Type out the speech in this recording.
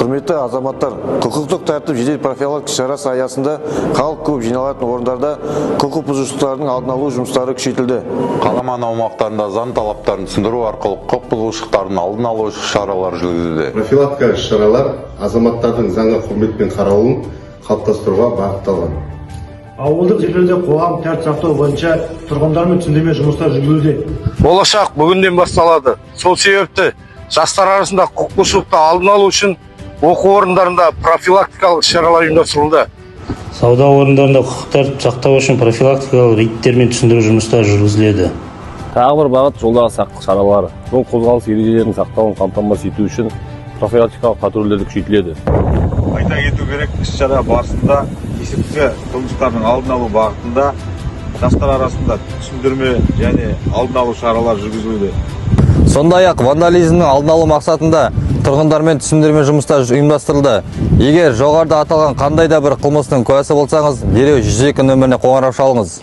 Құрметті азаматтар, құқықтық тәртіп жедел профилактика шарасы аясында халық көп жиналатын орындарда құқық бұзушылықтардың алдын алу жұмыстары күшейтілді. Қаламан аумақтарында заң талаптарын түсіндіру арқылы құқық бұзушылықтардың алдын алу шаралары жүргізілді. Профилактикалық шаралар азаматтардың заңға құрметпен қарауын қалыптастыруға бағытталған. Ауылдық жерлерде қоғам тәртіп сақтау бойынша тұрғындармен түсіндірме жұмыстар жүргізілуде. Болашақ бүгінден басталады. Сол себепті жастар арасында құқық бұзушылықты алдын алу үшін оқу орындарында профилактикалық шаралар ұйымдастырылды. Сауда орындарында құқық тәртіп сақтау үшін профилактикалық рейдтер мен түсіндіру жұмыстары жүргізіледі. Тағы бір бағыт жолдағы сақтық шаралары. Жол қозғалыс ережелерінің сақтауын қамтамасыз ету үшін профилактикалық патрульдерді күшейтіледі. Айта кету керек, іс-шара барысында есірткі қылмыстарының алдын алу бағытында жастар арасында түсіндірме және алдын алу шаралар жүргізілуде. Сондай-ақ вандализмнің алдын алу мақсатында тұрғындармен түсіндірме жұмыстар ұйымдастырылды. Егер жоғарыда аталған қандай да бір қылмыстың куәсі болсаңыз, дереу 102 нөміріне қоңырау шалыңыз.